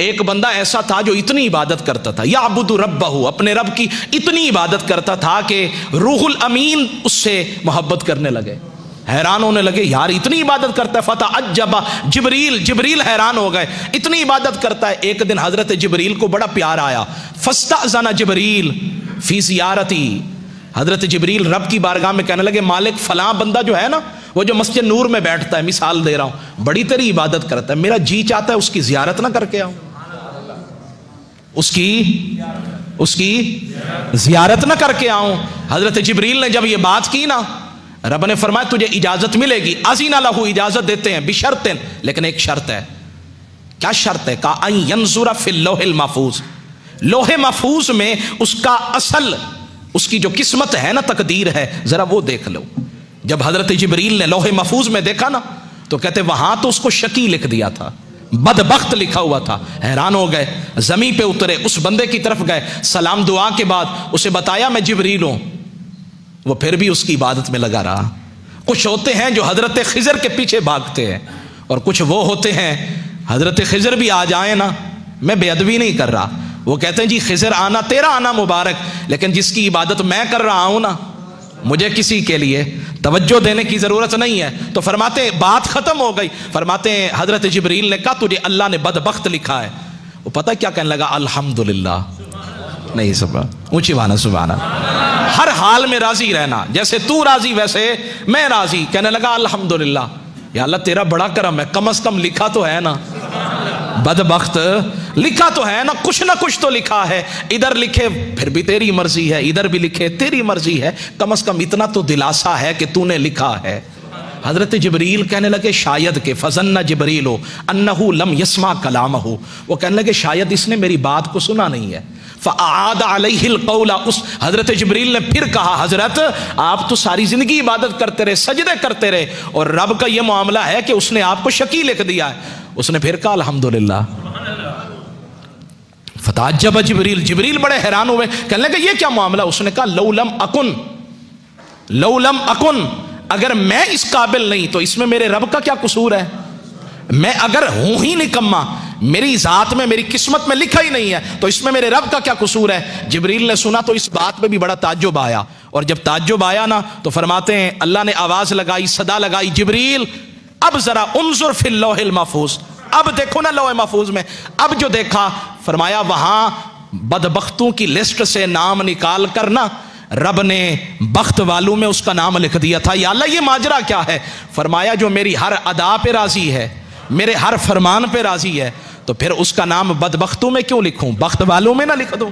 एक बंदा ऐसा था जो इतनी इबादत करता था, या अबुदु रब्बहू, अपने रब की इतनी इबादत करता था कि रूहुल अमीन उससे मोहब्बत करने लगे, हैरान होने लगे, यार इतनी इबादत करता है। फता अज्जबा जिब्रील हैरान हो गए, इतनी इबादत करता है। एक दिन हजरत जिब्रील को बड़ा प्यार आया, फस्ताज़ना जिब्रील फी ज़ियारती, हजरत जिब्रील रब की बारगाह में कहने लगे, मालिक फलां बंदा जो है ना, वो जो मस्जिद नूर में बैठता है, मिसाल दे रहा हूं, बड़ी तेरी इबादत करता है, मेरा जी चाहता है उसकी ज़ियारत ना करके आऊं, उसकी ज़ियारत ना करके आऊं। हजरत जिब्रील ने जब ये बात की ना, रब ने फरमाया तुझे इजाजत मिलेगी। अज़ीना लहू, इजाजत देते हैं, बिशर्तिन, लेकिन एक शर्त है। क्या शर्त है? का अन यंजुरा फिल लोहिल महफूज, लोहे महफूज में उसका असल, उसकी जो किस्मत है ना, तकदीर है, जरा वो देख लो। जब हजरत जिब्रील ने लोहे महफूज में देखा ना, तो कहते वहां तो उसको शकी लिख दिया था, बदबख्त लिखा हुआ था। हैरान हो गए, जमीन पे उतरे, उस बंदे की तरफ गए, सलाम दुआ के बाद उसे बताया मैं जिब्रील हूं। वो फिर भी उसकी इबादत में लगा रहा। कुछ होते हैं जो हजरत खिजर के पीछे भागते हैं, और कुछ वो होते हैं, हजरत खिजर भी आ जाए ना, मैं बेअदबी नहीं कर रहा, वो कहते हैं जी खिजर आना तेरा आना मुबारक, लेकिन जिसकी इबादत मैं कर रहा हूं ना, मुझे किसी के लिए तवज्जो देने की जरूरत नहीं है। तो फरमाते बात खत्म हो गई। फरमाते हजरत जिब्रील ने कहा तुझे अल्लाह ने बदबख्त लिखा है। वो पता क्या कहने लगा? अल्हम्दुलिल्लाह, नहीं सुबह ऊंची वाना सुभान, हर हाल में राजी रहना, जैसे तू राजी वैसे मैं राजी। कहने लगा अल्हम्दुलिल्लाह, या अल्लाह तेरा बड़ा करम है, कम से कम लिखा तो है ना, बदबख्त लिखा तो है ना, कुछ तो लिखा है। इधर लिखे फिर भी तेरी मर्जी है, इधर भी लिखे तेरी मर्जी है, कम से कम इतना तो दिलासा है कि तूने लिखा है। हजरत जिब्रील कहने लगे शायद के फजन्ना जिब्रील हो अन्नहु लम यस्मा कलामहु, वो कहने लगे शायद इसने मेरी बात को सुना नहीं है। फ़अआद अलैहिल क़ौला, उस हजरत जिब्रील ने फिर कहा हजरत आप तो सारी जिंदगी इबादत करते रहे, सजदे करते रहे, और रब का ये मामला है कि उसने आपको शकी लिख दिया है। उसने फिर कहा अल्हम्दुलिल्लाह। फताअज्जब जिब्रील, जिब्रील बड़े हैरान हुए, कहने लगे ये क्या मामला? उसने कहा लौलम अकुन, अगर मैं इस काबिल नहीं तो इसमें मेरे रब का क्या कसूर है? मैं अगर हूं ही निकम्मा, मेरी जात में मेरी किस्मत में लिखा ही नहीं है, तो इसमें मेरे रब का क्या कसूर है? जिब्रील ने सुना तो इस बात पे भी बड़ा ताज्जुब आया, और जब ताज्जुब आया ना तो फरमाते हैं अल्लाह ने आवाज लगाई, सदा लगाई, जिब्रील अब जरा उन्जुर फिल लौहिल महफूज, अब देखो ना लौह महफूज में। अब जो देखा, फरमाया वहां बदबख्तों की लिस्ट से नाम निकाल कर ना रब ने बख्त वालों में उसका नाम लिख दिया था। या अल्लाह ये माजरा क्या है? फरमाया जो मेरी हर अदा पे राजी है, मेरे हर फरमान पे राजी है, तो फिर उसका नाम बदबख्तों में क्यों लिखूं, बख्त वालों में ना लिख दूं?